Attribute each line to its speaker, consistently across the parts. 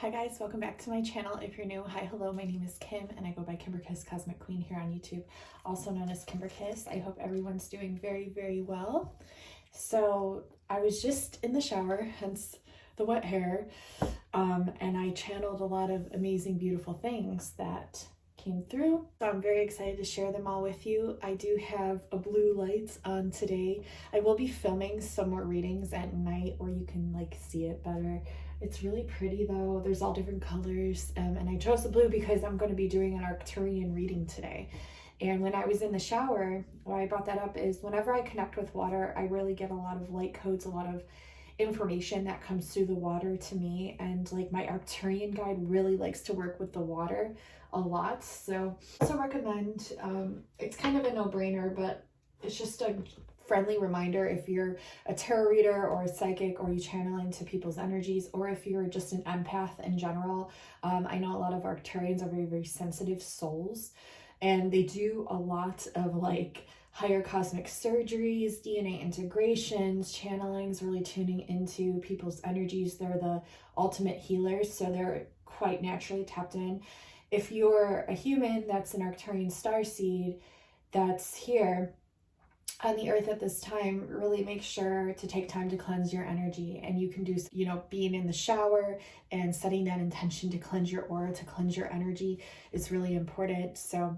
Speaker 1: Hi guys, welcome back to my channel. If you're new, hi, hello, my name is Kim and I go by Kimberkiss Cosmic Queen here on YouTube, also known as Kimberkiss. I hope everyone's doing very, very well. So I was just in the shower, hence the wet hair, and I channeled a lot of amazing, beautiful things that came through. So I'm very excited to share them all with you. I do have a blue light on today. I will be filming some more readings at night where you can like see it better. It's really pretty though. There's all different colors, and I chose the blue because I'm going to be doing an Arcturian reading today. And when I was in the shower, why I brought that up is whenever I connect with water, I really get a lot of light codes, a lot of information that comes through the water to me. And like my Arcturian guide really likes to work with the water a lot. So I also recommend, it's kind of a no-brainer, but it's just a friendly reminder if you're a tarot reader or a psychic or you channel into people's energies, or if you're just an empath in general. I know a lot of Arcturians are very, very sensitive souls, and they do a lot of like higher cosmic surgeries, DNA integrations, channelings, really tuning into people's energies. They're the ultimate healers, so they're quite naturally tapped in. If you're a human that's an Arcturian starseed that's here on the earth at this time, really make sure to take time to cleanse your energy. And you can do, being in the shower and setting that intention to cleanse your aura, to cleanse your energy is really important. So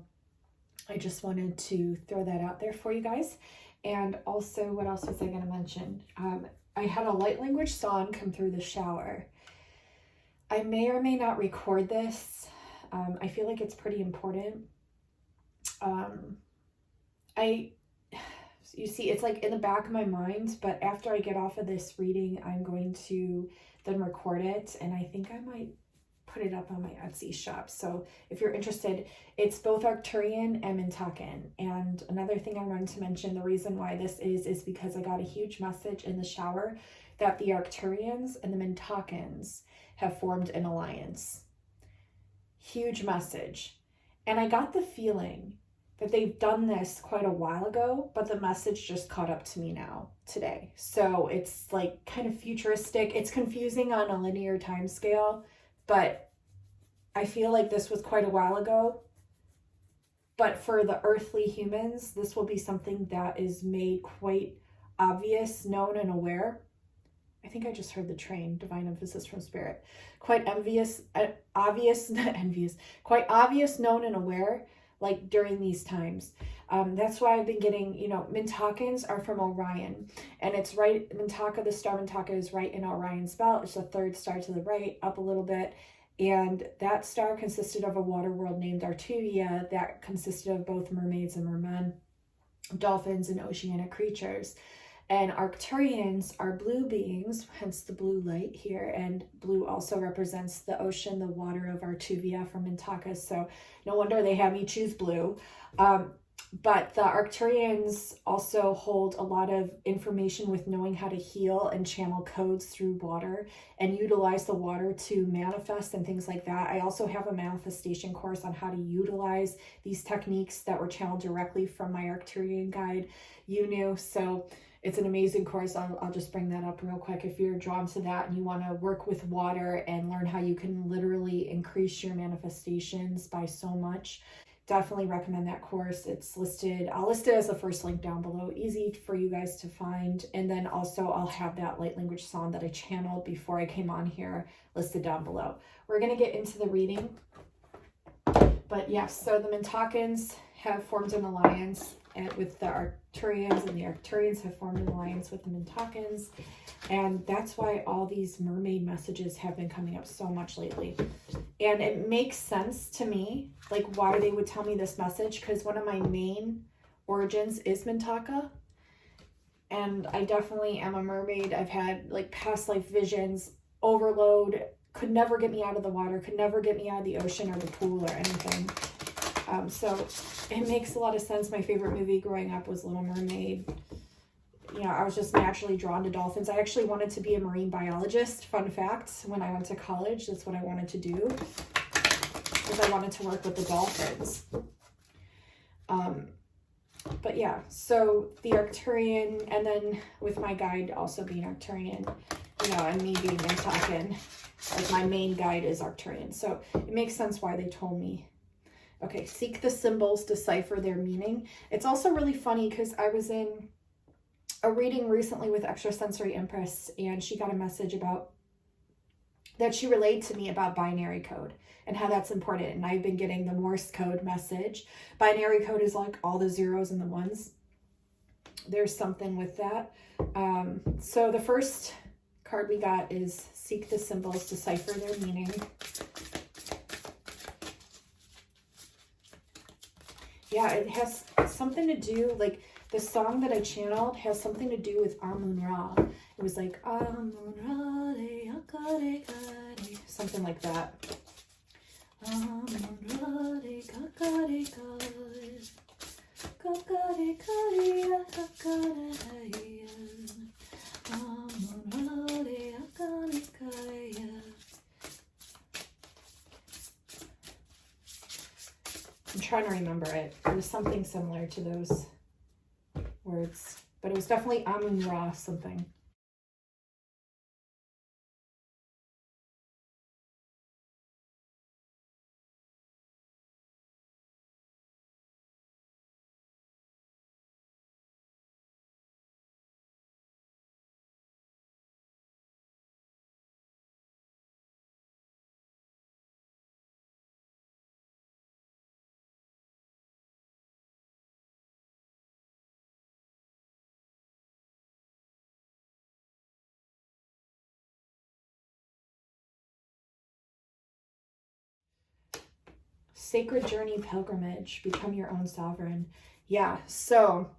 Speaker 1: I just wanted to throw that out there for you guys. And also, what else was I going to mention? I had a light language song come through the shower. I may or may not record this. I feel like it's pretty important. You see, it's like in the back of my mind, but after I get off of this reading, I'm going to then record it, and I think I might put it up on my Etsy shop. So if you're interested, it's both Arcturian and Mintakan. And another thing I wanted to mention, the reason why this is because I got a huge message in the shower that the Arcturians and the Mintakans have formed an alliance. Huge message. And I got the feeling that they've done this quite a while ago, but the message just caught up to me now, today. So it's like kind of futuristic. It's confusing on a linear time scale, but I feel like this was quite a while ago. But for the earthly humans, this will be something that is made quite obvious, known, and aware. I think I just heard the train, divine emphasis from spirit. Quite obvious, quite obvious, known, and aware, like during these times. That's why I've been getting, Mintakans are from Orion, and it's right, Mintaka, the star Mintaka is right in Orion's belt. It's the third star to the right, up a little bit. And that star consisted of a water world named Arcturia that consisted of both mermaids and mermen, dolphins and oceanic creatures. And Arcturians are blue beings, hence the blue light here. And blue also represents the ocean, the water of Arcturia from Mintaka. So no wonder they had me choose blue. But the Arcturians also hold a lot of information with knowing how to heal and channel codes through water and utilize the water to manifest and things like that. I also have a manifestation course on how to utilize these techniques that were channeled directly from my Arcturian guide, So it's an amazing course. I'll just bring that up real quick. If you're drawn to that and you want to work with water and learn how you can literally increase your manifestations by so much, definitely recommend that course. It's listed. I'll list it as the first link down below. Easy for you guys to find. And then also I'll have that light language song that I channeled before I came on here listed down below. We're going to get into the reading. But yes, so the Mintakans have formed an alliance with the Arcturians, and the Arcturians have formed an alliance with the Mintakans. And that's why all these mermaid messages have been coming up so much lately. And it makes sense to me, like why they would tell me this message, because one of my main origins is Mintaka. And I definitely am a mermaid. I've had like past life visions, overload, could never get me out of the water, could never get me out of the ocean or the pool or anything. So it makes a lot of sense. My favorite movie growing up was Little Mermaid. I was just naturally drawn to dolphins. I actually wanted to be a marine biologist. Fun fact, when I went to college, that's what I wanted to do, because I wanted to work with the dolphins. But yeah, so the Arcturian, and then with my guide also being Arcturian, you know, and me being Mintakan, like my main guide is Arcturian. So it makes sense why they told me. Okay, seek the symbols, decipher their meaning. It's also really funny because I was in a reading recently with Extrasensory Empress, and she got a message about that she relayed to me about binary code and how that's important. And I've been getting the Morse code message. Binary code is like all the zeros and the ones. There's something with that. So the first card we got is seek the symbols, decipher their meaning. Yeah, it has something to do, like the song that I channeled has something to do with Amun-Ra. It was like Amun-Ra, something like that. Amun-Ra, I'm trying to remember it. It was something similar to those words, but it was definitely Amun-Ra something. Sacred journey, pilgrimage, become your own sovereign. Yeah, so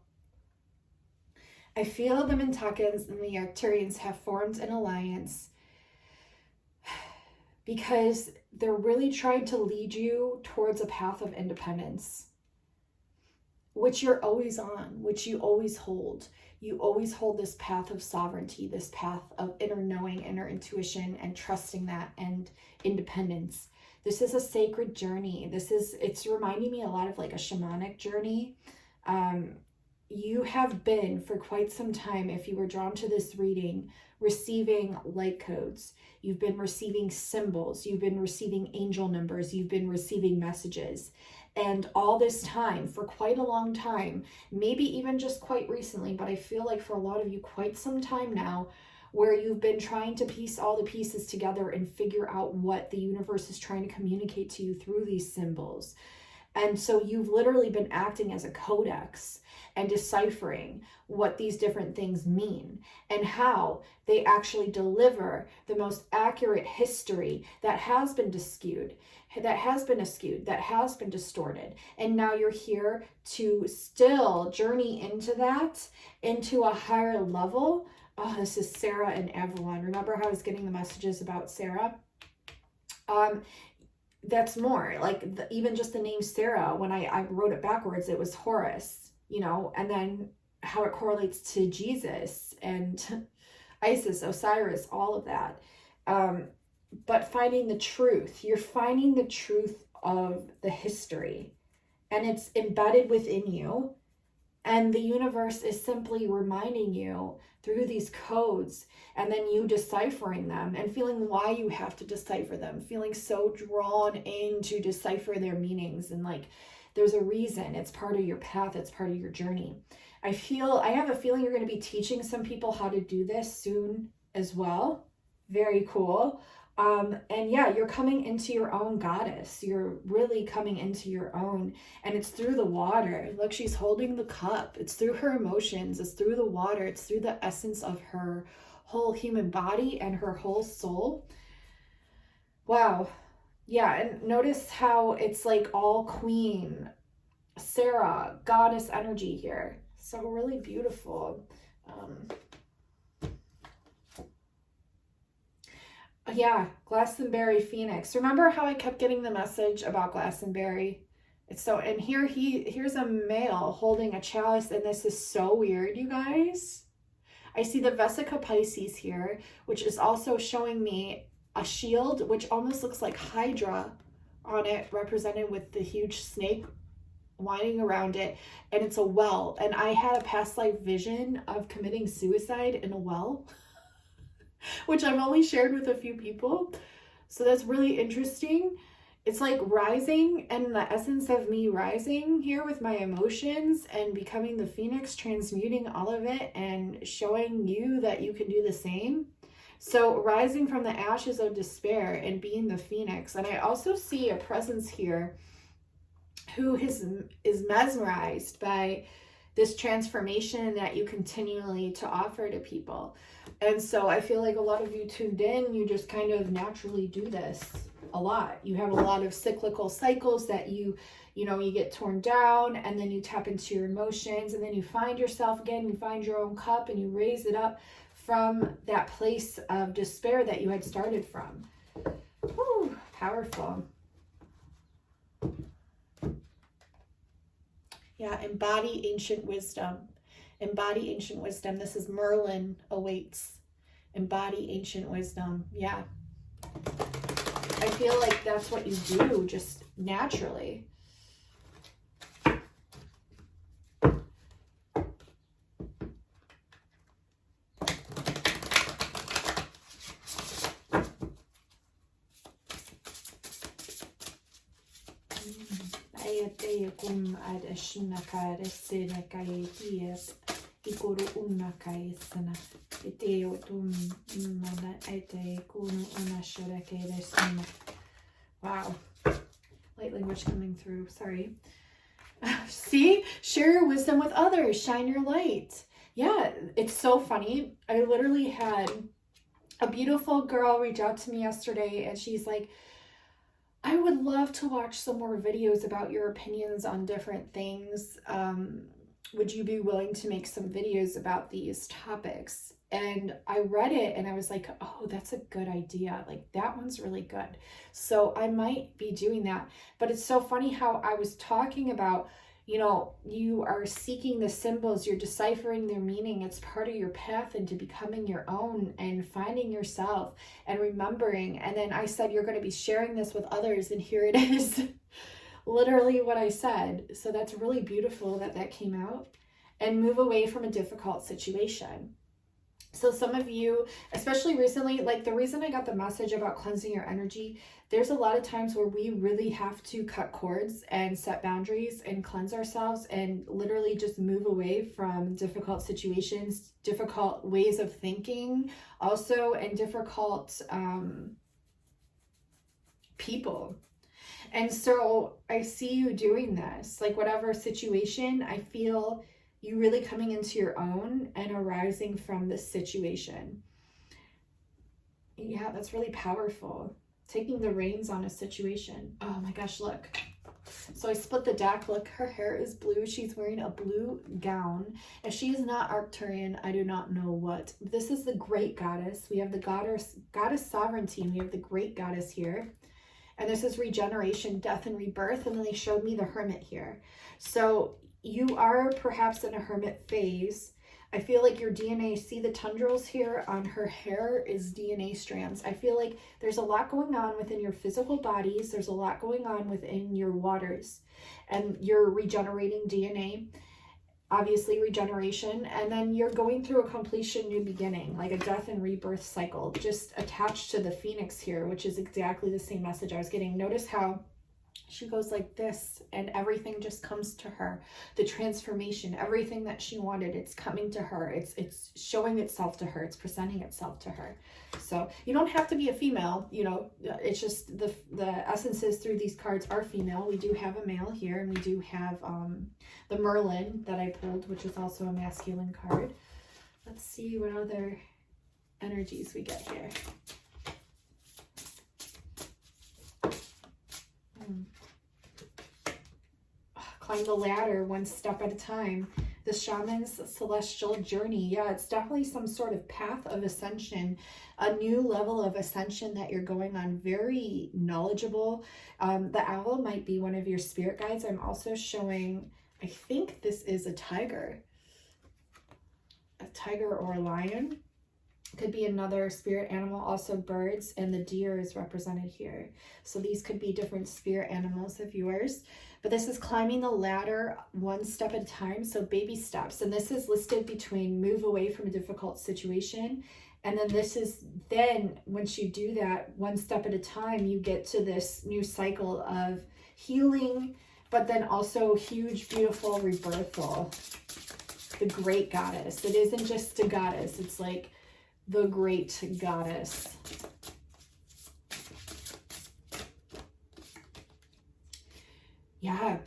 Speaker 1: I feel the Mintakans and the Arcturians have formed an alliance because they're really trying to lead you towards a path of independence, which you're always on, which you always hold. You always hold this path of sovereignty, this path of inner knowing, inner intuition, and trusting that, and independence. This is a sacred journey. It's reminding me a lot of like a shamanic journey. You have been for quite some time, if you were drawn to this reading, receiving light codes. You've been receiving symbols. You've been receiving angel numbers. You've been receiving messages. And all this time, for quite a long time, maybe even just quite recently, but I feel like for a lot of you, quite some time now, where you've been trying to piece all the pieces together and figure out what the universe is trying to communicate to you through these symbols. And so you've literally been acting as a codex and deciphering what these different things mean and how they actually deliver the most accurate history that has been skewed, that has been askew, that has been distorted. And now you're here to still journey into that, into a higher level. Oh, this is Sarah and Avalon. Remember how I was getting the messages about Sarah? That's more like even just the name Sarah, when I wrote it backwards, it was Horus, you know, and then how it correlates to Jesus and Isis, Osiris, all of that. But finding the truth, you're finding the truth of the history, and it's embedded within you. And the universe is simply reminding you through these codes, and then you deciphering them and feeling why you have to decipher them, feeling so drawn in to decipher their meanings. And like, there's a reason. It's part of your path. It's part of your journey. I have a feeling you're going to be teaching some people how to do this soon as well. Very cool. And yeah, you're coming into your own goddess. You're really coming into your own, and it's through the water. Look, she's holding the cup. It's through her emotions. It's through the water. It's through the essence of her whole human body and her whole soul. Wow. Yeah, and notice how it's like all queen, Sarah, goddess energy here. So really beautiful. Yeah, Glastonbury Phoenix. Remember how I kept getting the message about Glastonbury? It's so, and here's a male holding a chalice, and this is so weird, you guys. I see the Vesica Pisces here, which is also showing me a shield, which almost looks like Hydra on it, represented with the huge snake winding around it, and it's a well. And I had a past life vision of committing suicide in a well. which I've only shared with a few people. So that's really interesting. It's like rising, and the essence of me rising here with my emotions and becoming the phoenix, transmuting all of it and showing you that you can do the same. So rising from the ashes of despair and being the phoenix. And I also see a presence here who is mesmerized by this transformation that you continually to offer to people. And so I feel like a lot of you tuned in, you just kind of naturally do this a lot. You have a lot of cyclical cycles that you get torn down, and then you tap into your emotions, and then you find yourself again, you find your own cup, and you raise it up from that place of despair that you had started from. Whew, powerful. Yeah, embody ancient wisdom. Embody ancient wisdom. This is Merlin awaits. Embody ancient wisdom. Yeah. I feel like that's what you do just naturally. Wow. Light language coming through. Sorry. See? Share your wisdom with others. Shine your light. Yeah, it's so funny. I literally had a beautiful girl reach out to me yesterday, and she's like, I would love to watch some more videos about your opinions on different things. Would you be willing to make some videos about these topics? And I read it and I was like, oh, that's a good idea. Like, that one's really good. So I might be doing that. But it's so funny how I was talking about, you are seeking the symbols, you're deciphering their meaning. It's part of your path into becoming your own and finding yourself and remembering. And then I said, you're going to be sharing this with others. And here it is. Literally what I said. So that's really beautiful that that came out. And move away from a difficult situation. So some of you, especially recently, like the reason I got the message about cleansing your energy, there's a lot of times where we really have to cut cords and set boundaries and cleanse ourselves and literally just move away from difficult situations, difficult ways of thinking also, and difficult people. And so I see you doing this, like whatever situation, I feel you really coming into your own and arising from this situation. Yeah, that's really powerful. Taking the reins on a situation. Oh my gosh, look. So I split the deck. Look, her hair is blue. She's wearing a blue gown. If she is not Arcturian, I do not know what. This is the great goddess. We have the goddess sovereignty. We have the great goddess here. And this is regeneration, death, and rebirth. And then they showed me the hermit here. So you are perhaps in a hermit phase. I feel like your DNA, see the tendrils here on her hair is DNA strands. I feel like there's a lot going on within your physical bodies. There's a lot going on within your waters, and you're regenerating DNA, obviously regeneration. And then you're going through a completion, new beginning, like a death and rebirth cycle, just attached to the phoenix here, which is exactly the same message I was getting. Notice how she goes like this and everything just comes to her. The transformation, everything that she wanted, it's coming to her. It's showing itself to her. It's presenting itself to her. So you don't have to be a female, it's just the essences through these cards are female. We do have a male here, and we do have the Merlin that I pulled, which is also a masculine card. Let's see what other energies we get here. Climb the ladder one step at a time. The shaman's celestial journey. Yeah, it's definitely some sort of path of ascension, a new level of ascension that you're going on. Very knowledgeable. The owl might be one of your spirit guides. I'm also showing, I think this is a tiger or a lion. Could be another spirit animal, also birds, and the deer is represented here. So these could be different spirit animals of yours. But this is climbing the ladder one step at a time, so baby steps. And this is listed between move away from a difficult situation And then this is, then once you do that, one step at a time, you get to this new cycle of healing, but then also huge, beautiful rebirthal. The great goddess. It isn't just a goddess. It's like the great goddess. Yeah.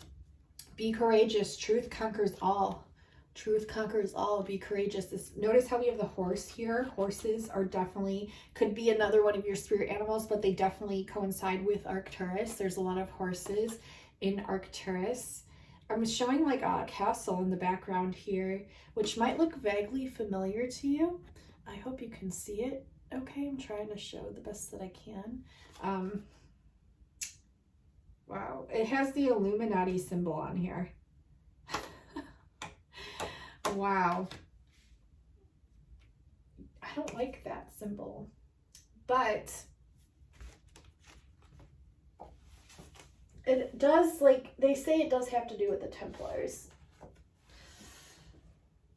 Speaker 1: Be courageous. Truth conquers all. Truth conquers all. Be courageous. Notice how we have the horse here. Horses are definitely, could be another one of your spirit animals, but they definitely coincide with Arcturus. There's a lot of horses in Arcturus. I'm showing like a castle in the background here, which might look vaguely familiar to you. I hope you can see it. Okay, I'm trying to show the best that I can. Wow, it has the Illuminati symbol on here. Wow. I don't like that symbol, but it does, like they say, it does have to do with the Templars.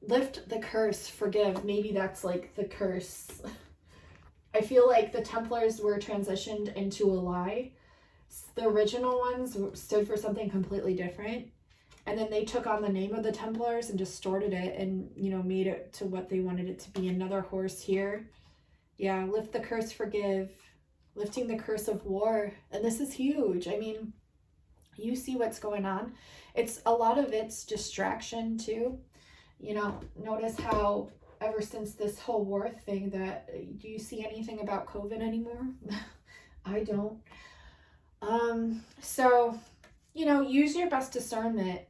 Speaker 1: Lift the curse, forgive. Maybe that's like the curse. I feel like the Templars were transitioned into a lie. The original ones stood for something completely different. And then they took on the name of the Templars and distorted it and, you know, made it to what they wanted it to be. Another horse here. Yeah, lift the curse, forgive. Lifting the curse of war. And this is huge. I mean, you see what's going on. It's a lot of it's distraction too. You know, notice how ever since this whole war thing that, do you see anything about COVID anymore? I don't. So, you know, use your best discernment.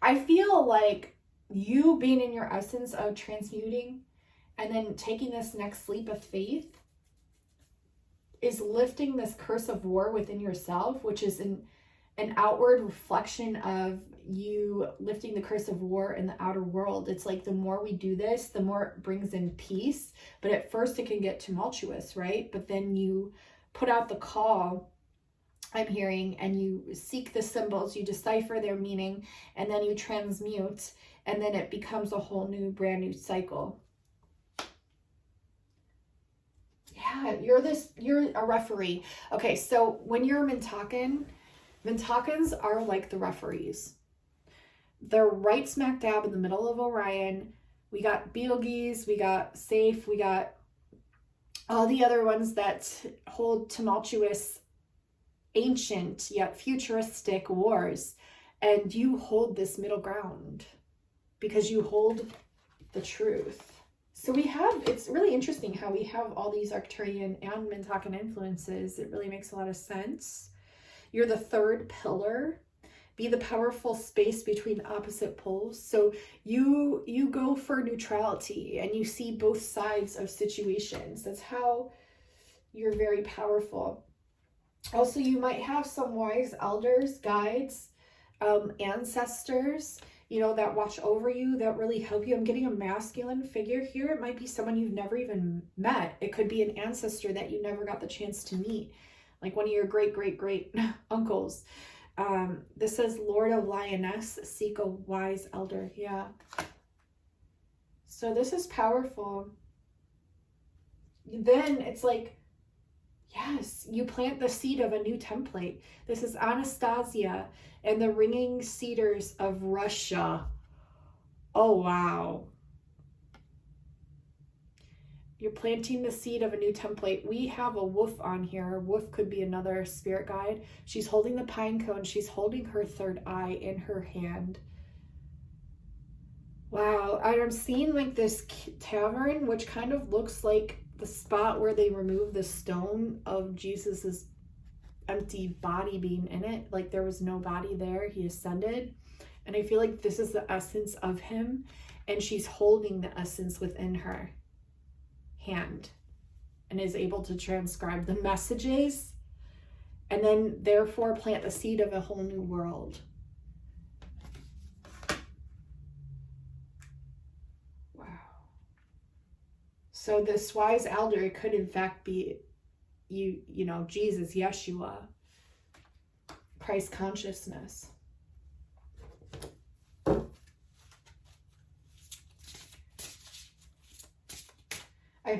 Speaker 1: I feel like you being in your essence of transmuting and then taking this next leap of faith is lifting this curse of war within yourself, which is an outward reflection of you lifting the curse of war in the outer world. It's like the more we do this, the more it brings in peace. But at first it can get tumultuous, right? But then you put out the call, I'm hearing, and you seek the symbols, you decipher their meaning, and then you transmute, and then it becomes a whole new, brand new cycle. Yeah, you're a referee. Okay, so when you're a Mintakan, Mintakans are like the referees. They're right smack dab in the middle of Orion. We got Betelgeuse, we got Safe, we got all the other ones that hold tumultuous, ancient yet futuristic wars, and you hold this middle ground because you hold the truth. So we have, it's really interesting how we have all these Arcturian and Mintakan influences. It really makes a lot of sense. You're the third pillar. Be the powerful space between opposite poles. So you go for neutrality and you see both sides of situations. That's how you're very powerful. Also, you might have some wise elders, guides, ancestors, you know, that watch over you, that really help you. I'm getting a masculine figure here. It might be someone you've never even met. It could be an ancestor that you never got the chance to meet, like one of your great uncles. This says, Lord of Lioness, seek a wise elder. Yeah. So this is powerful. Then it's like, yes, you plant the seed of a new template. This is Anastasia and the ringing cedars of Russia. Oh, wow. You're planting the seed of a new template. We have a wolf on here. Wolf could be another spirit guide. She's holding the pine cone. She's holding her third eye in her hand. Wow. I'm seeing like this tavern, which kind of looks like the spot where they removed the stone of Jesus's empty body being in it. Like there was no body there. He ascended. And I feel like this is the essence of him. And she's holding the essence within her hand and is able to transcribe the messages and then therefore plant the seed of a whole new world. Wow. So this wise elder could in fact be you know, Jesus, Yeshua, Christ consciousness.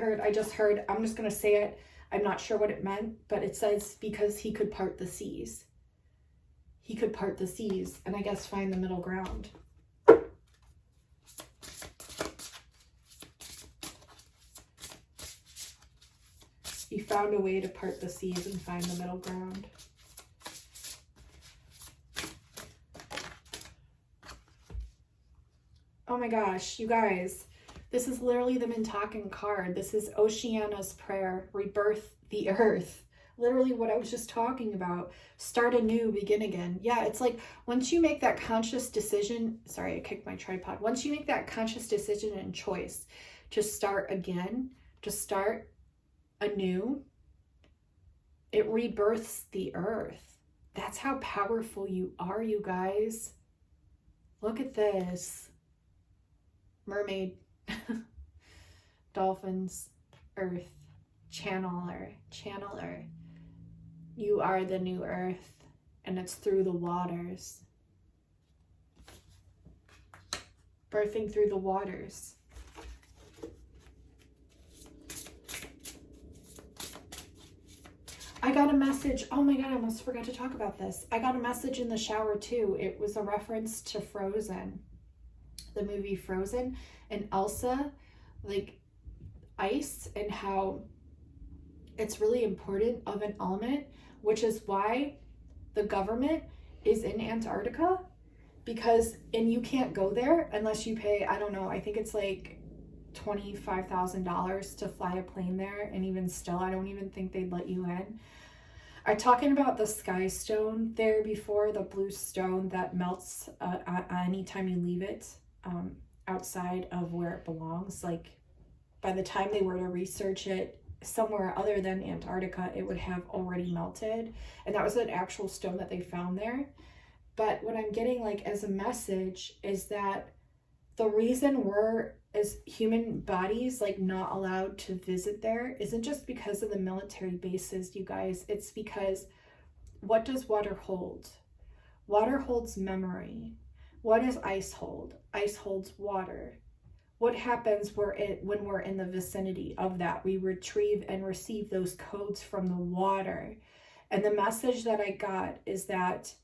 Speaker 1: I just heard, I'm just going to say it. I'm not sure what it meant, but it says because he could part the seas. He could part the seas and I guess find the middle ground. He found a way to part the seas and find the middle ground. Oh my gosh, you guys, this is literally the Mintakan card. This is Oceana's prayer, rebirth the earth. Literally what I was just talking about. Start anew, begin again. Yeah, it's like once you make that conscious decision, sorry, I kicked my tripod. Once you make that conscious decision and choice to start again, to start anew, it rebirths the earth. That's how powerful you are, you guys. Look at this. Mermaid, dolphins, earth, channeler. You are the new earth, and it's through the waters. Birthing through the waters. I got a message. Oh my God, I almost forgot to talk about this. I got a message in the shower too. It was a reference to Frozen, the movie Frozen, and Elsa, like ice, and how it's really important of an element, which is why the government is in Antarctica, because, and you can't go there unless you pay, I don't know, I think it's like $25,000 to fly a plane there, and even still, I don't even think they'd let you in. I'm talking about the sky stone there before, the blue stone that melts anytime you leave it outside of where it belongs. Like by the time they were to research it somewhere other than Antarctica, it would have already melted, and that was an actual stone that they found there. But what I'm getting like as a message is that the reason we're as human bodies like not allowed to visit there isn't just because of the military bases, you guys. It's because what does water hold? Water holds memory. What does ice hold? Ice holds water. What happens when we're in the vicinity of that? We retrieve and receive those codes from the water. And the message that I got is that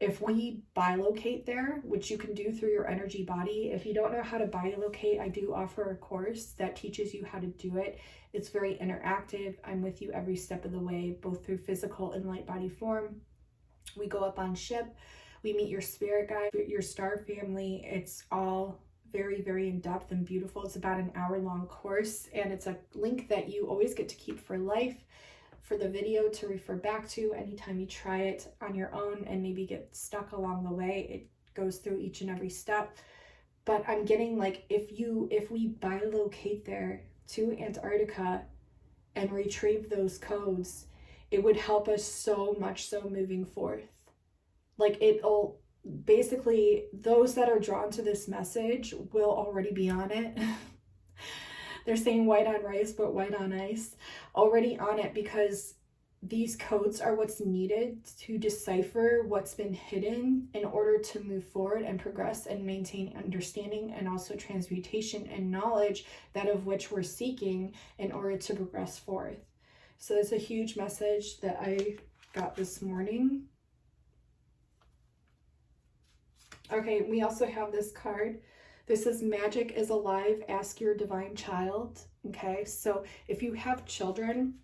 Speaker 1: if we bilocate there, which you can do through your energy body, if you don't know how to bilocate, I do offer a course that teaches you how to do it. It's very interactive. I'm with you every step of the way, both through physical and light body form. We go up on ship. We meet your spirit guide, your star family. It's all very, very in-depth and beautiful. It's about an hour-long course, and it's a link that you always get to keep for life, for the video to refer back to anytime you try it on your own and maybe get stuck along the way. It goes through each and every step. But I'm getting like, if we bilocate there to Antarctica and retrieve those codes, it would help us so much so moving forth. Like it'll basically, those that are drawn to this message will already be on it. They're saying white on rice, but white on ice, already on it, because these codes are what's needed to decipher what's been hidden in order to move forward and progress and maintain understanding, and also transmutation and knowledge, that of which we're seeking in order to progress forth. So it's a huge message that I got this morning. Okay, we also have this card. This is Magic is Alive, Ask Your Divine Child. Okay, so if you have children,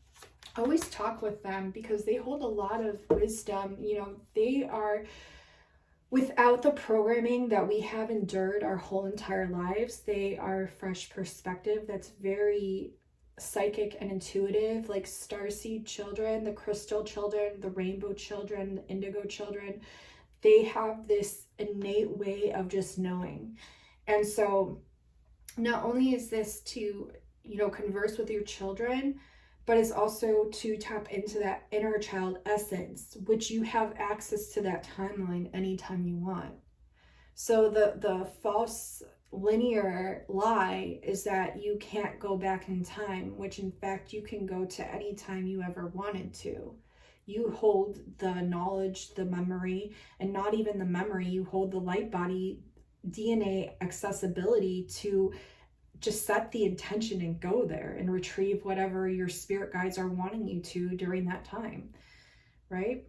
Speaker 1: always talk with them because they hold a lot of wisdom. You know, they are, without the programming that we have endured our whole entire lives, they are fresh perspective that's very psychic and intuitive, like starseed children, the crystal children, the rainbow children, the indigo children. They have this innate way of just knowing. And so not only is this to, you know, converse with your children, but it's also to tap into that inner child essence, which you have access to that timeline anytime you want. So the false linear lie is that you can't go back in time, which in fact you can go to any time you ever wanted to. You hold the knowledge, the memory, and not even the memory, you hold the light body DNA accessibility to just set the intention and go there and retrieve whatever your spirit guides are wanting you to during that time, right?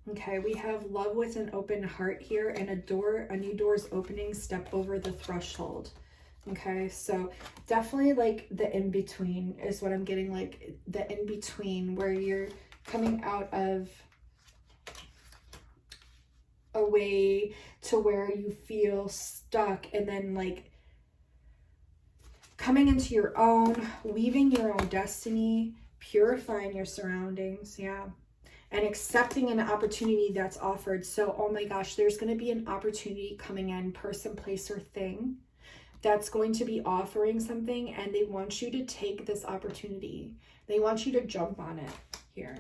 Speaker 1: Okay, we have love with an open heart here, and a new door is opening, step over the threshold. Okay, so definitely like the in-between is what I'm getting, like the in-between where you're coming out of a way to where you feel stuck, and then like coming into your own, weaving your own destiny, purifying your surroundings, yeah, and accepting an opportunity that's offered. So, oh my gosh, there's going to be an opportunity coming in, person, place, or thing that's going to be offering something, and they want you to take this opportunity. They want you to jump on it here,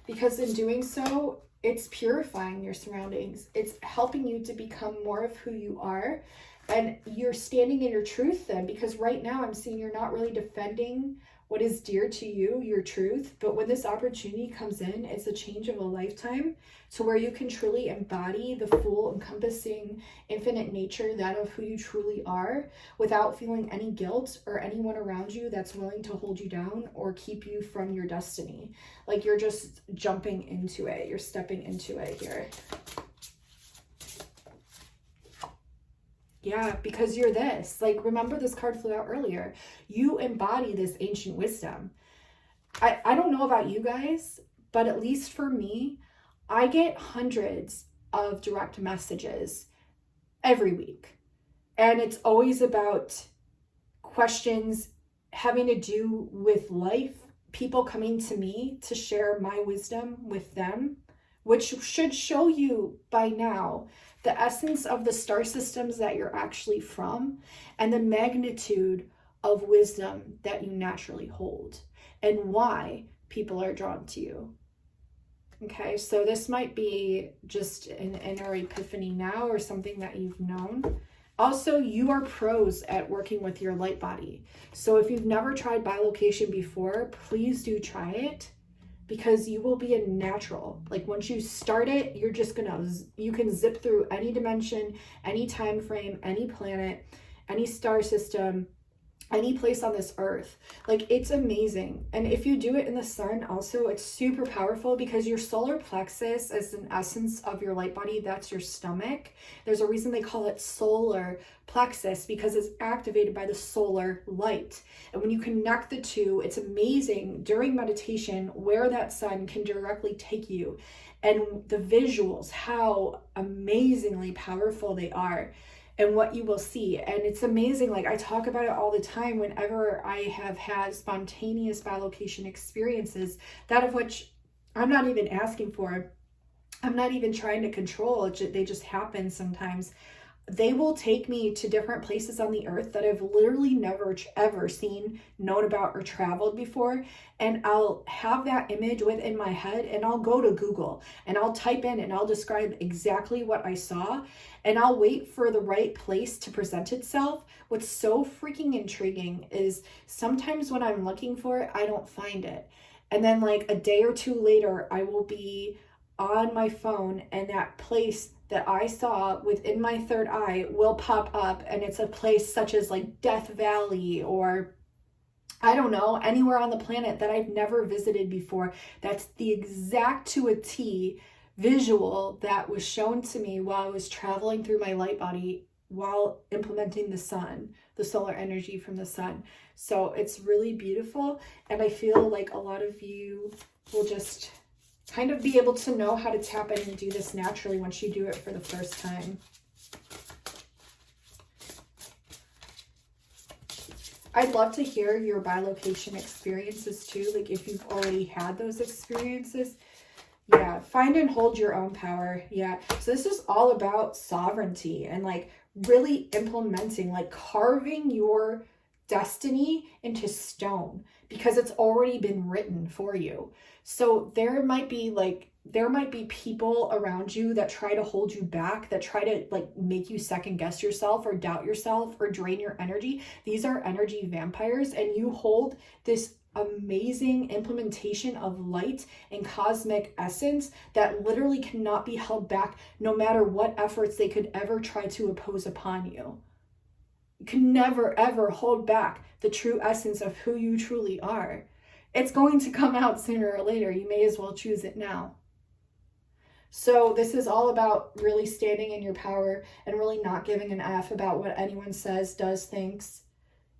Speaker 1: because in doing so, it's purifying your surroundings. It's helping you to become more of who you are, and you're standing in your truth then, because right now I'm seeing you're not really defending what is dear to you, your truth. But when this opportunity comes in, it's a change of a lifetime to where you can truly embody the full encompassing infinite nature, that of who you truly are, without feeling any guilt or anyone around you that's willing to hold you down or keep you from your destiny. Like you're just jumping into it. You're stepping into it here. Yeah, because you're this. Like, remember this card flew out earlier. You embody this ancient wisdom. I don't know about you guys, but at least for me, I get hundreds of direct messages every week. And it's always about questions having to do with life, people coming to me to share my wisdom with them, which should show you by now the essence of the star systems that you're actually from, and the magnitude of wisdom that you naturally hold, and why people are drawn to you. Okay, so this might be just an inner epiphany now, or something that you've known. Also, you are pros at working with your light body. So if you've never tried bilocation before, please do try it, because you will be a natural. Like once you start it, you're just you can zip through any dimension, any time frame, any planet, any star system, any place on this earth. Like it's amazing. And if you do it in the sun also, it's super powerful, because your solar plexus is an essence of your light body. That's your stomach. There's a reason they call it solar plexus, because it's activated by the solar light. And when you connect the two, it's amazing during meditation where that sun can directly take you, and the visuals, how amazingly powerful they are, and what you will see. And it's amazing. Like I talk about it all the time whenever I have had spontaneous bilocation experiences, that of which I'm not even asking for. I'm not even trying to control. They just happen sometimes. They will take me to different places on the earth that I've literally never ever seen, known about, or traveled before. And I'll have that image within my head, and I'll go to Google and I'll type in and I'll describe exactly what I saw, and I'll wait for the right place to present itself. What's so freaking intriguing is sometimes when I'm looking for it, I don't find it. And then like a day or two later, I will be on my phone, and that place that I saw within my third eye will pop up, and it's a place such as like Death Valley, or I don't know, anywhere on the planet that I've never visited before. That's the exact to a T visual that was shown to me while I was traveling through my light body while implementing the sun, the solar energy from the sun. So it's really beautiful, and I feel like a lot of you will just kind of be able to know how to tap in and do this naturally once you do it for the first time. I'd love to hear your bilocation experiences too. Like if you've already had those experiences. Yeah, find and hold your own power. Yeah, so this is all about sovereignty and like really implementing, like carving your destiny into stone, because it's already been written for you. So there might be people around you that try to hold you back, that try to like make you second guess yourself or doubt yourself or drain your energy. These are energy vampires, and you hold this amazing implementation of light and cosmic essence that literally cannot be held back, no matter what efforts they could ever try to oppose upon you. You can never, ever hold back the true essence of who you truly are. It's going to come out sooner or later. You may as well choose it now. So this is all about really standing in your power and really not giving an F about what anyone says, does, thinks.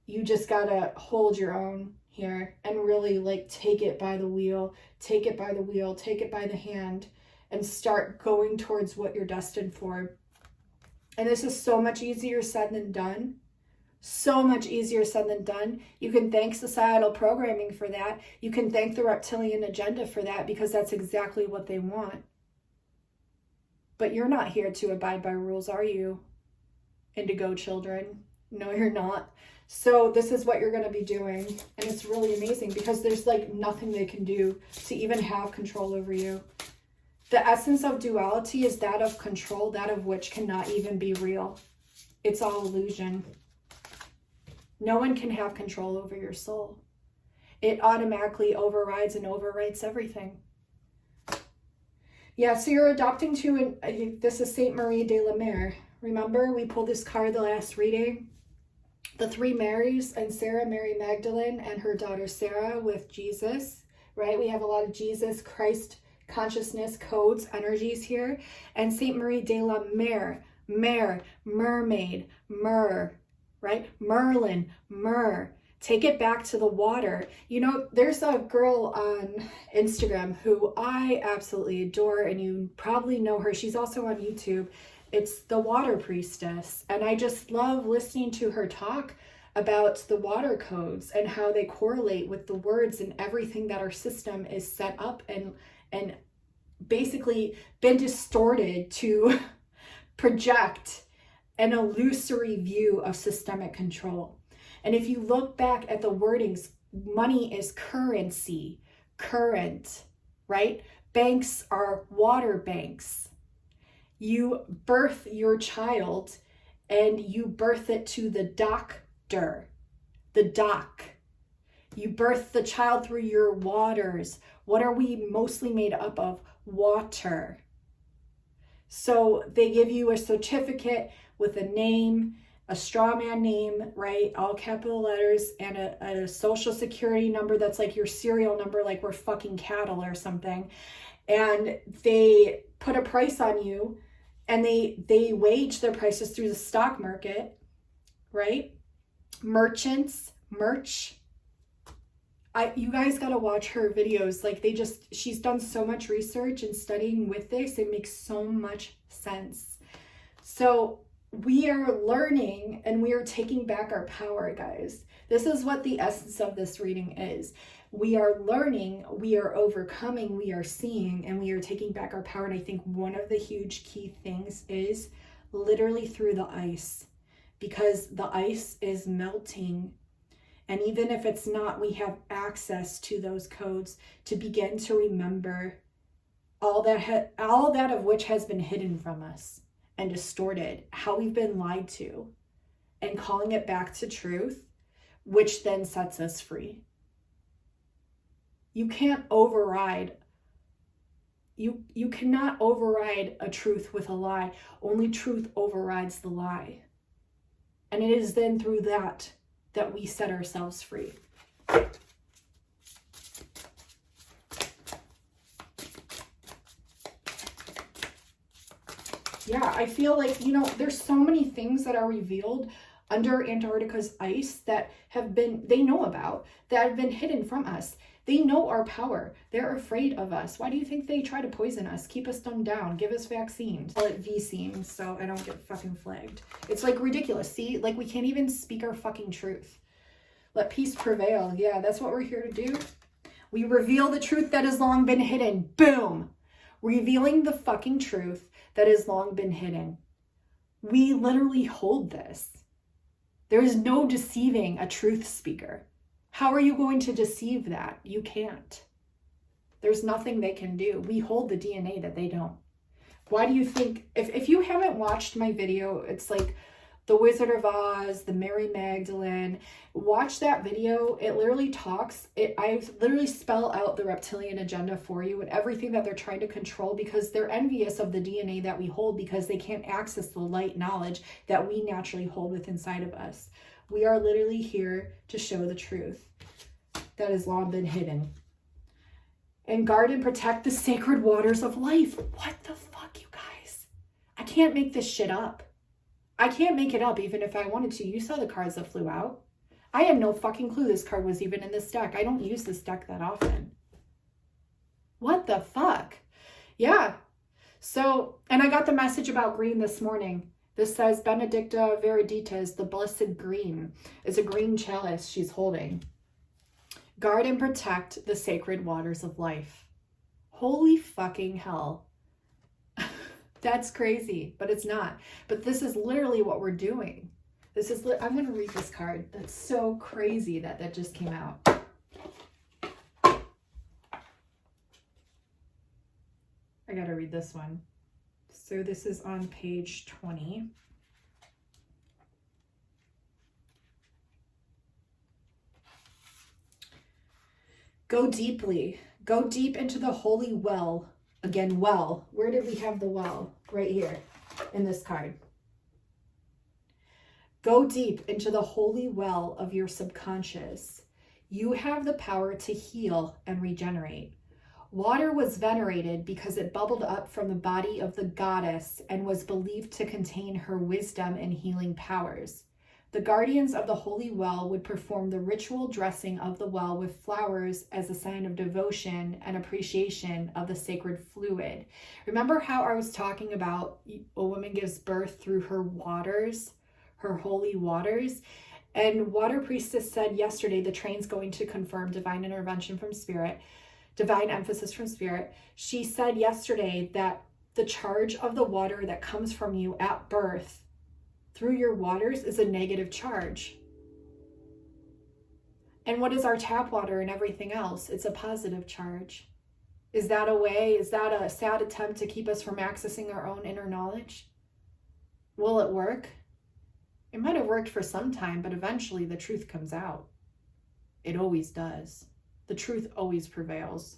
Speaker 1: You just gotta hold your own here and really like take it by the wheel, take it by the wheel, take it by the hand, and start going towards what you're destined for. And this is so much easier said than done. So much easier said than done. You can thank societal programming for that. You can thank the reptilian agenda for that, because that's exactly what they want. But you're not here to abide by rules, are you? Indigo children. No, you're not. So this is what you're going to be doing. And it's really amazing, because there's like nothing they can do to even have control over you. The essence of duality is that of control, that of which cannot even be real. It's all illusion. No one can have control over your soul. It automatically overrides and overwrites everything. Yeah, so you're adopting to, this is Saint Marie de la Mer. Remember, we pulled this card the last reading. The three Marys, and Sarah, Mary Magdalene, and her daughter Sarah with Jesus, right? We have a lot of Jesus, Christ, consciousness, codes, energies here. And Saint Marie de la Mer, mare, mermaid, myrrh, right? Merlin, myrrh. Take it back to the water. You know, there's a girl on Instagram who I absolutely adore, and you probably know her. She's also on YouTube. It's the Water Priestess. And I just love listening to her talk about the water codes and how they correlate with the words and everything that our system is set up and basically been distorted to project an illusory view of systemic control. And if you look back at the wordings, money is currency, current, right? Banks are water banks. You birth your child and you birth it to the doctor, the doc. You birth the child through your waters. What are we mostly made up of? Water. So they give you a certificate with a name, a straw man name, right? All capital letters, and a social security number that's like your serial number, like we're fucking cattle or something. And they put a price on you, and they wage their prices through the stock market, right? Merchants, merch. You guys got to watch her videos. Like she's done so much research and studying with this. It makes so much sense. So we are learning and we are taking back our power, guys. This is what the essence of this reading is. We are learning, we are overcoming, we are seeing, and we are taking back our power. And I think one of the huge key things is literally through the ice, because the ice is melting. And even if it's not, we have access to those codes to begin to remember all that of which has been hidden from us and distorted, how we've been lied to, and calling it back to truth, which then sets us free. You can't override. You cannot override a truth with a lie. Only truth overrides the lie. And it is then through that we set ourselves free. Yeah, I feel like, there's so many things that are revealed under Antarctica's ice that they know about, that have been hidden from us. They know our power. They're afraid of us. Why do you think they try to poison us, keep us dumbed down, give us vaccines? Call it vaccines, so I don't get fucking flagged. It's like ridiculous. See, like we can't even speak our fucking truth. Let peace prevail. Yeah, that's what we're here to do. We reveal the truth that has long been hidden. Boom. Revealing the fucking truth that has long been hidden. We literally hold this. There is no deceiving a truth speaker. How are you going to deceive that? You can't. There's nothing they can do. We hold the DNA that they don't. Why do you think, if you haven't watched my video, it's like The Wizard of Oz, the Mary Magdalene. Watch that video. It literally talks. I literally spell out the reptilian agenda for you and everything that they're trying to control, because they're envious of the DNA that we hold, because they can't access the light knowledge that we naturally hold within inside of us. We are literally here to show the truth that has long been hidden. And guard and protect the sacred waters of life. What the fuck, you guys? I can't make this shit up. I can't make it up even if I wanted to. You saw the cards that flew out. I had no fucking clue this card was even in this deck. I don't use this deck that often. What the fuck? Yeah. So, and I got the message about green this morning. This says Benedicta Viriditas, the blessed green. It's a green chalice she's holding. Guard and protect the sacred waters of life. Holy fucking hell. That's crazy, but it's not. But this is literally what we're doing. This is, I'm going to read this card. That's so crazy that that just came out. I got to read this one. So this is on page 20. Go deeply. Go deep into the holy well. Again, well. Where did we have the well? Right here in this card. Go deep into the holy well of your subconscious. You have the power to heal and regenerate. Water was venerated because it bubbled up from the body of the goddess and was believed to contain her wisdom and healing powers. The guardians of the holy well would perform the ritual dressing of the well with flowers as a sign of devotion and appreciation of the sacred fluid. Remember how I was talking about a woman gives birth through her waters, her holy waters? And Water Priestess said yesterday the train's going to confirm divine intervention from spirit, divine emphasis from spirit. She said yesterday that the charge of the water that comes from you at birth through your waters is a negative charge. And what is our tap water and everything else? It's a positive charge. Is that a way? Is that a sad attempt to keep us from accessing our own inner knowledge? Will it work? It might have worked for some time, but eventually the truth comes out. It always does. The truth always prevails.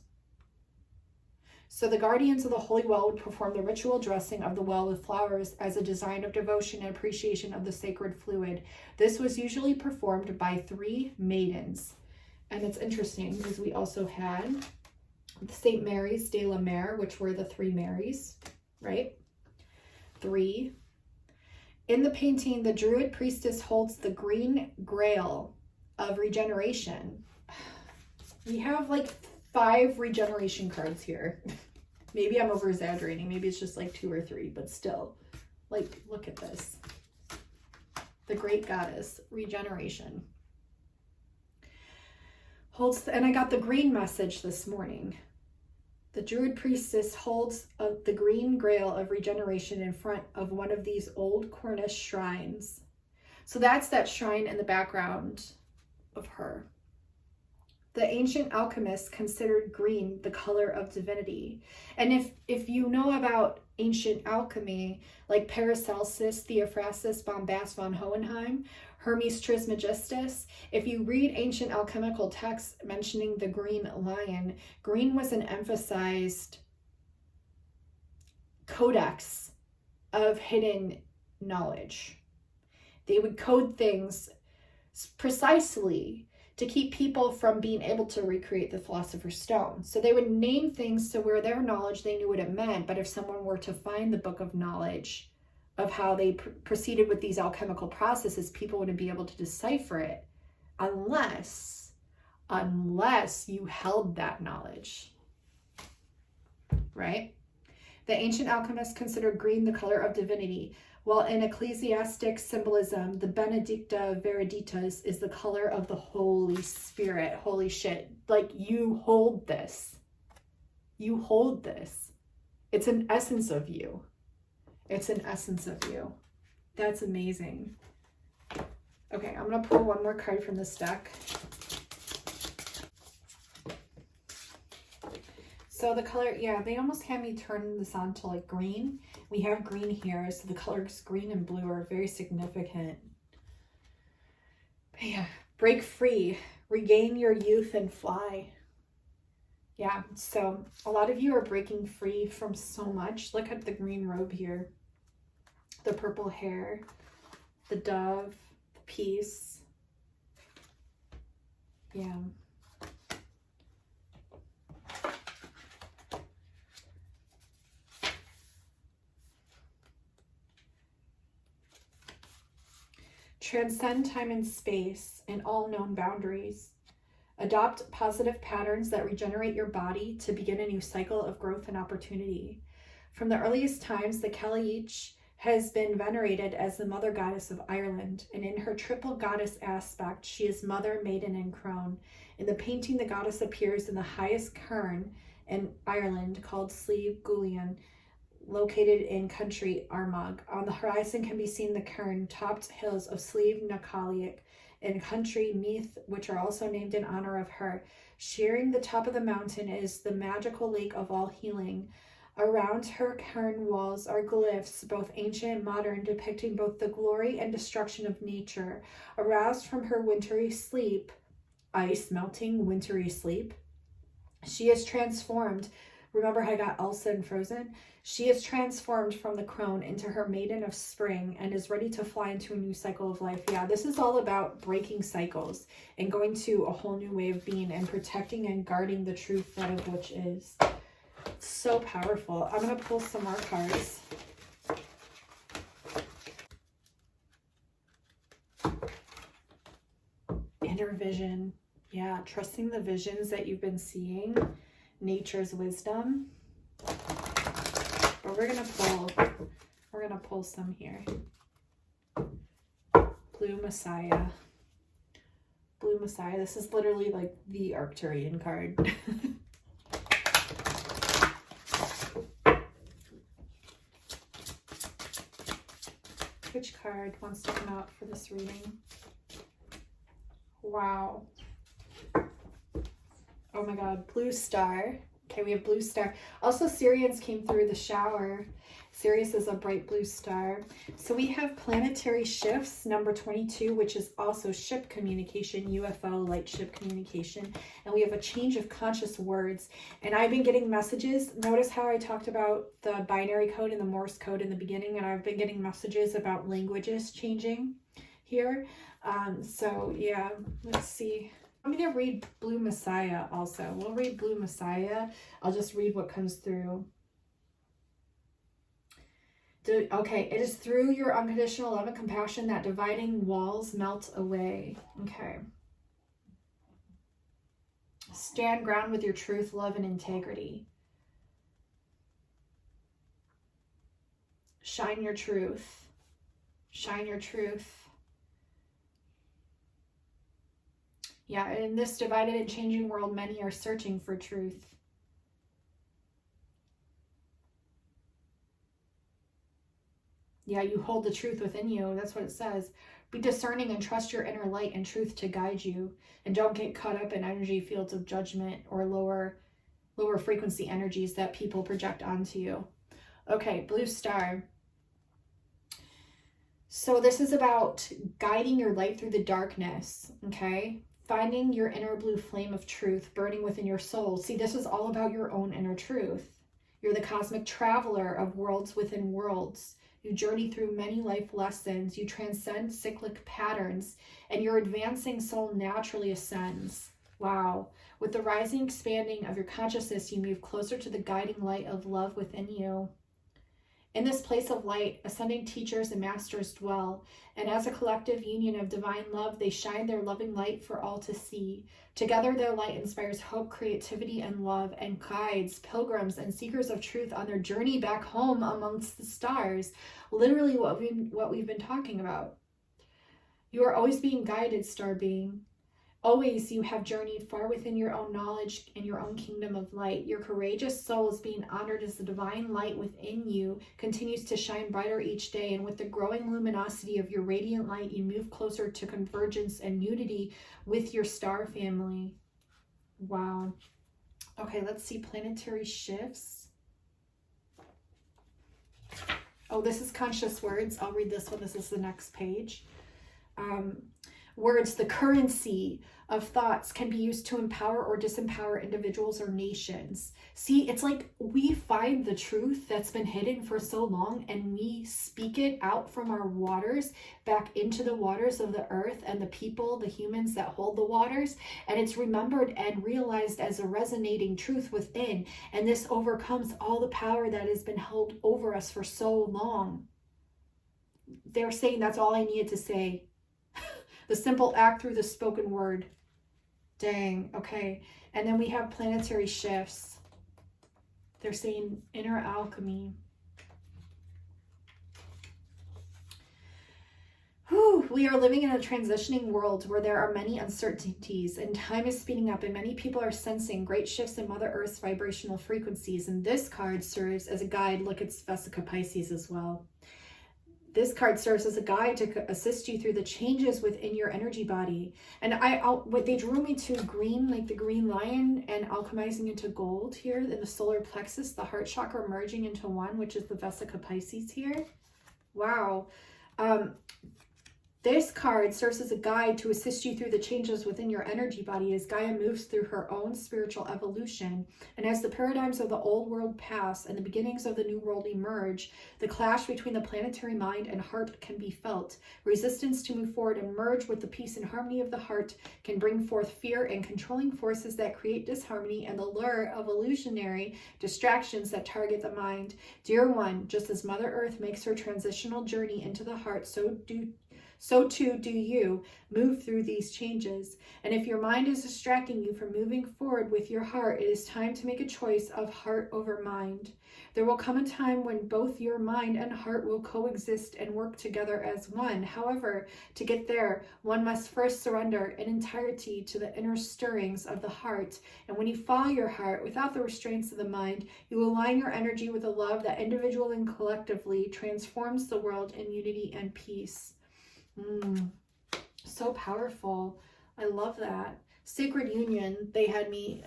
Speaker 1: So the guardians of the holy well would perform the ritual dressing of the well with flowers as a design of devotion and appreciation of the sacred fluid. This was usually performed by 3 maidens. And it's interesting because we also had St. Mary's de la Mer, which were the 3 Marys, right? 3. In the painting, the Druid priestess holds the green grail of regeneration. We have like 5 regeneration cards here. Maybe I'm over exaggerating. Maybe it's just like 2 or 3, but still, like, look at this. The great goddess, regeneration. Holds, and I got the green message this morning. The Druid priestess holds the green grail of regeneration in front of one of these old Cornish shrines. So that's that shrine in the background of her. The ancient alchemists considered green the color of divinity. And if you know about ancient alchemy, like Paracelsus, Theophrastus, Bombast von Hohenheim, Hermes Trismegistus, if you read ancient alchemical texts mentioning the green lion, green was an emphasized codex of hidden knowledge. They would code things precisely to keep people from being able to recreate the Philosopher's Stone. So they would name things to where their knowledge, they knew what it meant, but if someone were to find the book of knowledge of how they proceeded with these alchemical processes, people wouldn't be able to decipher it unless you held that knowledge, right? The ancient alchemists considered green the color of divinity, while in ecclesiastic symbolism, the Benedicta Viriditas is the color of the Holy Spirit. Holy shit. Like, you hold this. You hold this. It's an essence of you. It's an essence of you. That's amazing. Okay, I'm going to pull one more card from this deck. So the color, yeah, they almost had me turn this on to like green. We have green here, so the colors green and blue are very significant. But yeah, break free, regain your youth and fly. Yeah, so a lot of you are breaking free from so much. Look at the green robe here, the purple hair, the dove, the peace. Yeah. Transcend time and space and all known boundaries. Adopt positive patterns that regenerate your body to begin a new cycle of growth and opportunity. From the earliest times, the Cailleach has been venerated as the mother goddess of Ireland, and in her triple goddess aspect, she is mother, maiden, and crone. In the painting, the goddess appears in the highest cairn in Ireland called Slieve Gullion, located in County Armagh. On the horizon can be seen the cairn-topped hills of Slieve na Cailleach and County Meath, which are also named in honor of her. Shearing the top of the mountain is the magical lake of all healing. Around her cairn walls are glyphs, both ancient and modern, depicting both the glory and destruction of nature. Aroused from her wintry sleep, ice melting wintry sleep, she is transformed. Remember how I got Elsa and Frozen? She is transformed from the crone into her maiden of spring and is ready to fly into a new cycle of life. Yeah, this is all about breaking cycles and going to a whole new way of being and protecting and guarding the truth that of which is. It's so powerful. I'm going to pull some more cards. Inner vision. Yeah, trusting the visions that you've been seeing. Nature's wisdom. But we're gonna pull some here. Blue Messiah. Blue Messiah. This is literally like the Arcturian card. Which card wants to come out for this reading? Wow. Oh my God, Blue Star. Okay, we have Blue Star. Also, Sirians came through the shower. Sirius is a bright blue star. So we have planetary shifts, number 22, which is also ship communication, UFO, light ship communication. And we have a change of conscious words. And I've been getting messages. Notice how I talked about the binary code and the Morse code in the beginning, and I've been getting messages about languages changing here. So yeah, let's see. I'm going to read Blue Messiah also. We'll read Blue Messiah. I'll just read what comes through. Okay, it is through your unconditional love and compassion that dividing walls melt away. Okay. Stand ground with your truth, love, and integrity. Shine your truth. Shine your truth. Yeah, in this divided and changing world, many are searching for truth. Yeah, you hold the truth within you. That's what it says. Be discerning and trust your inner light and truth to guide you. And don't get caught up in energy fields of judgment or lower frequency energies that people project onto you. Okay, Blue Star. So this is about guiding your light through the darkness, okay? Finding your inner blue flame of truth burning within your soul. See, this is all about your own inner truth. You're the cosmic traveler of worlds within worlds. You journey through many life lessons. You transcend cyclic patterns, and your advancing soul naturally ascends. Wow. With the rising, expanding of your consciousness, you move closer to the guiding light of love within you. In this place of light, ascending teachers and masters dwell, and as a collective union of divine love, they shine their loving light for all to see. Together, their light inspires hope, creativity, and love, and guides pilgrims and seekers of truth on their journey back home amongst the stars. Literally what we've been talking about. You are always being guided, star being. Always you have journeyed far within your own knowledge and your own kingdom of light. Your courageous soul is being honored as the divine light within you continues to shine brighter each day. And with the growing luminosity of your radiant light, you move closer to convergence and unity with your star family. Wow. Okay, let's see planetary shifts. Oh, this is conscious words. I'll read this one. This is the next page. Words, the currency of thoughts, can be used to empower or disempower individuals or nations. See, it's like we find the truth that's been hidden for so long and we speak it out from our waters back into the waters of the earth and the people, the humans that hold the waters. And it's remembered and realized as a resonating truth within. And this overcomes all the power that has been held over us for so long. They're saying that's all I needed to say. The simple act through the spoken word. Dang, okay. And then we have planetary shifts. They're saying inner alchemy. Whew, we are living in a transitioning world where there are many uncertainties and time is speeding up and many people are sensing great shifts in Mother Earth's vibrational frequencies. And this card serves as a guide. Look, it's Vesica Pisces as well. This card serves as a guide to assist you through the changes within your energy body. And they drew me to green, like the green lion, and alchemizing into gold here in the solar plexus, the heart chakra merging into one, which is the Vesica Pisces here. Wow. This card serves as a guide to assist you through the changes within your energy body as Gaia moves through her own spiritual evolution. And as the paradigms of the old world pass and the beginnings of the new world emerge, the clash between the planetary mind and heart can be felt. Resistance to move forward and merge with the peace and harmony of the heart can bring forth fear and controlling forces that create disharmony and the lure of illusionary distractions that target the mind. Dear one, just as Mother Earth makes her transitional journey into the heart, so too do you move through these changes. And if your mind is distracting you from moving forward with your heart, it is time to make a choice of heart over mind. There will come a time when both your mind and heart will coexist and work together as one. However, to get there, one must first surrender in entirety to the inner stirrings of the heart. And when you follow your heart without the restraints of the mind, you align your energy with a love that individually and collectively transforms the world in unity and peace. So powerful. I love that. Sacred Union, they had me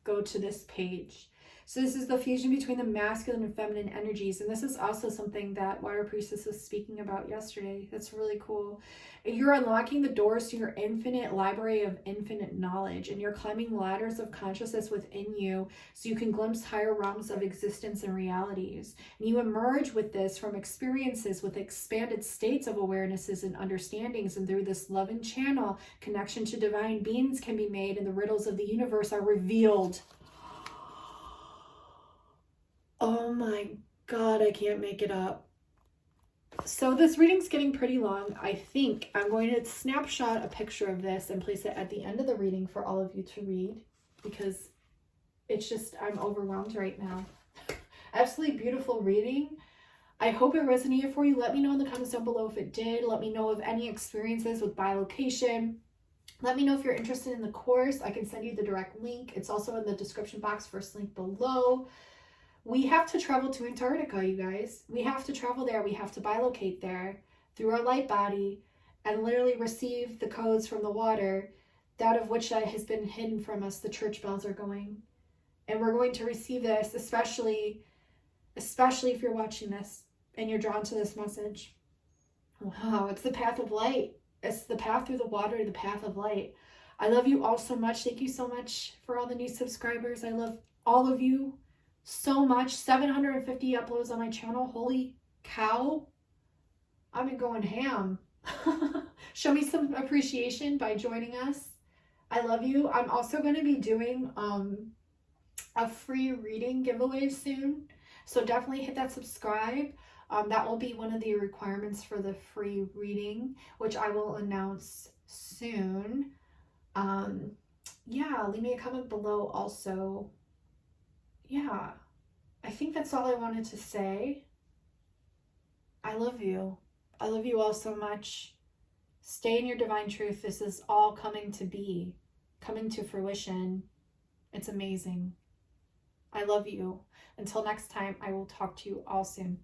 Speaker 1: go to this page. So this is the fusion between the masculine and feminine energies. And this is also something that Water Priestess was speaking about yesterday. That's really cool. You're unlocking the doors to your infinite library of infinite knowledge. And you're climbing ladders of consciousness within you so you can glimpse higher realms of existence and realities. And you emerge with this from experiences with expanded states of awarenesses and understandings. And through this loving channel, connection to divine beings can be made and the riddles of the universe are revealed. Oh my God, I can't make it up. So this reading's getting pretty long. I think I'm going to snapshot a picture of this and place it at the end of the reading for all of you to read because it's just, I'm overwhelmed right now. Absolutely beautiful reading. I hope it resonated for you. Let me know in the comments down below if it did. Let me know of any experiences with bilocation. Let me know if you're interested in the course. I can send you the direct link. It's also in the description box, first link below. We have to travel to Antarctica, you guys. We have to travel there. We have to bilocate there through our light body and literally receive the codes from the water, that of which has been hidden from us. The church bells are going. And we're going to receive this, especially if you're watching this and you're drawn to this message. Wow, it's the path of light. It's the path through the water, the path of light. I love you all so much. Thank you so much for all the new subscribers. I love all of you so much. 750 uploads on my channel. Holy cow. I've been going ham. Show me some appreciation by joining us. I love you. I'm also going to be doing a free reading giveaway soon. So definitely hit that subscribe. That will be one of the requirements for the free reading, which I will announce soon. Yeah, leave me a comment below also. Yeah, I think that's all I wanted to say. I love you. I love you all so much. Stay in your divine truth. This is all coming to be, coming to fruition. It's amazing. I love you. Until next time, I will talk to you all soon.